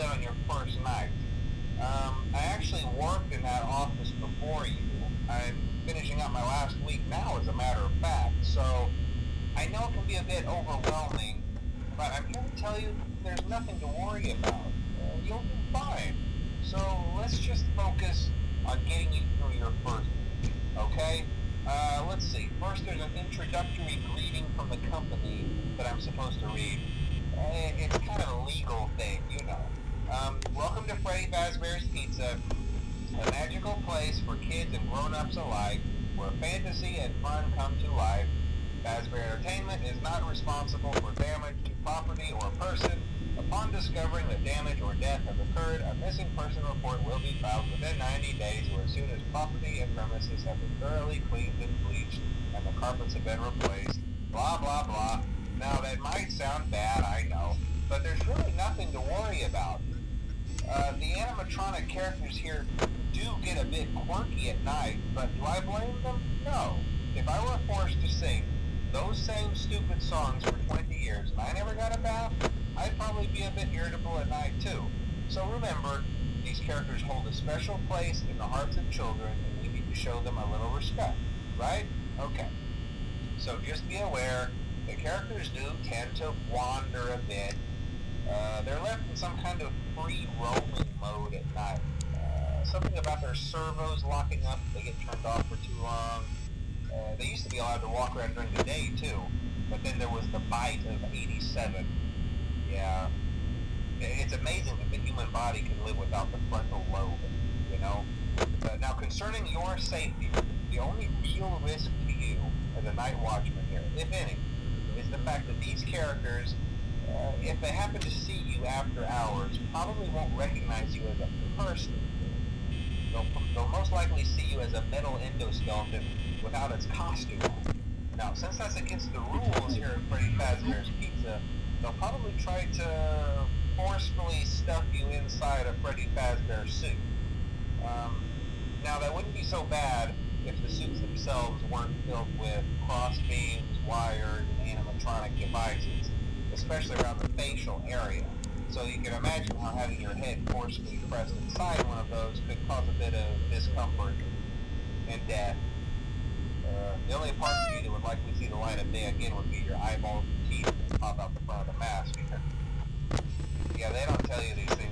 in on your first night. I actually worked in that office before you. I'm finishing up my last week now, as a matter of fact, so I know it can be a bit overwhelming, but I'm here to tell you there's nothing to worry about. You'll be fine. So let's just focus on getting you through your first week, okay? Let's see. First, there's an introductory greeting from the company that I'm supposed to read. It's kind of a legal thing, you know. Welcome to Freddy Fazbear's Pizza, a magical place for kids and grown-ups alike, where fantasy and fun come to life. Fazbear Entertainment is not responsible for damage to property or person. Upon discovering that damage or death has occurred, a missing person report will be filed within 90 days or as soon as property and premises have been thoroughly cleaned and bleached and the carpets have been replaced. Blah, blah, blah. Now, that might sound bad, I know, but there's really nothing to worry about. The animatronic characters here do get a bit quirky at night, but do I blame them? No. If I were forced to sing those same stupid songs for 20 years and I never got a bath, I'd probably be a bit irritable at night too. So remember, these characters hold a special place in the hearts of children and we need to show them a little respect, right? Okay. So just be aware, the characters do tend to wander a bit. They're left in some kind of free roaming mode at night. Something about their servos locking up if they get turned off for too long. They used to be allowed to walk around during the day too, but then there was the bite of 87. Yeah, it's amazing that the human body can live without the frontal lobe, you know? Now, concerning your safety, the only real risk to you as a night watchman here, if any, is the fact that these characters, if they happen to see you after hours, probably won't recognize you as a person. They'll most likely see you as a metal endoskeleton without its costume on. Now, since that's against the rules here at Freddy Fazbear's Pizza, they'll probably try to forcefully stuff you inside a Freddy Fazbear suit. Now, that wouldn't be so bad if the suits themselves weren't filled with cross beams, wires, and animatronic devices, especially around the facial area. So you can imagine how having your head forcefully pressed inside one of those could cause a bit of discomfort and death. The only parts of you that would likely see the light of day again would be your eyeballs and teeth that pop out the front of the mask. Yeah, they don't tell you these things